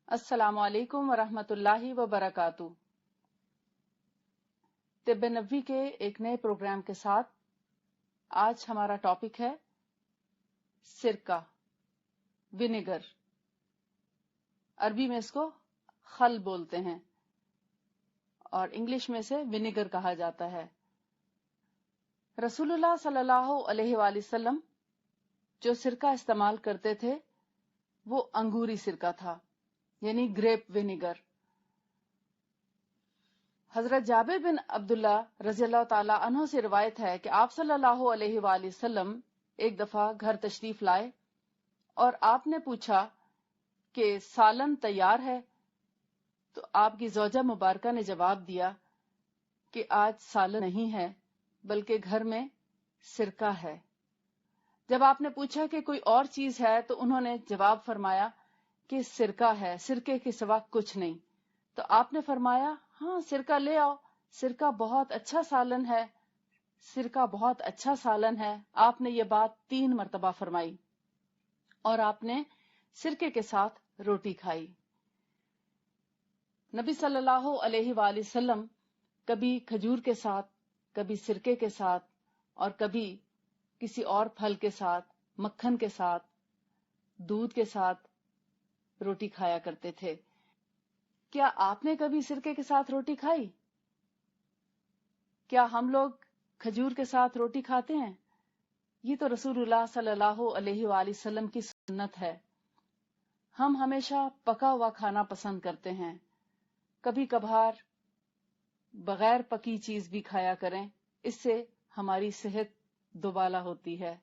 السلام علیکم ورحمۃ اللہ وبرکاتہ۔ طب نبوی کے ایک نئے پروگرام کے ساتھ آج ہمارا ٹاپک ہے سرکہ، ونیگر۔ عربی میں اس کو خل بولتے ہیں اور انگلش میں اسے ونیگر کہا جاتا ہے۔ رسول اللہ صلی اللہ علیہ وآلہ وسلم جو سرکہ استعمال کرتے تھے وہ انگوری سرکہ تھا، یعنی گریپ ونیگر۔ حضرت جابر بن عبداللہ رضی اللہ تعالی عنہ سے روایت ہے کہ آپ صلی اللہ علیہ وآلہ وسلم ایک دفعہ گھر تشریف لائے اور آپ نے پوچھا کہ سالن تیار ہے؟ تو آپ کی زوجہ مبارکہ نے جواب دیا کہ آج سالن نہیں ہے بلکہ گھر میں سرکہ ہے۔ جب آپ نے پوچھا کہ کوئی اور چیز ہے تو انہوں نے جواب فرمایا کہ سرکہ ہے، سرکے کے سوا کچھ نہیں۔ تو آپ نے فرمایا ہاں سرکہ لے آؤ، سرکہ بہت اچھا سالن ہے، سرکہ بہت اچھا سالن ہے۔ آپ نے یہ بات 3 مرتبہ فرمائی اور آپ نے سرکے کے ساتھ روٹی کھائی۔ نبی صلی اللہ علیہ وآلہ وسلم کبھی کھجور کے ساتھ، کبھی سرکے کے ساتھ اور کبھی کسی اور پھل کے ساتھ، مکھن کے ساتھ، دودھ کے ساتھ روٹی کھایا کرتے تھے۔ کیا آپ نے کبھی سرکے کے ساتھ روٹی کھائی؟ کیا ہم لوگ کھجور کے ساتھ روٹی کھاتے ہیں؟ یہ تو رسول اللہ صلی اللہ علیہ وآلہ وسلم کی سنت ہے۔ ہم ہمیشہ پکا ہوا کھانا پسند کرتے ہیں، کبھی کبھار بغیر پکی چیز بھی کھایا کریں، اس سے ہماری صحت دوبالا ہوتی ہے۔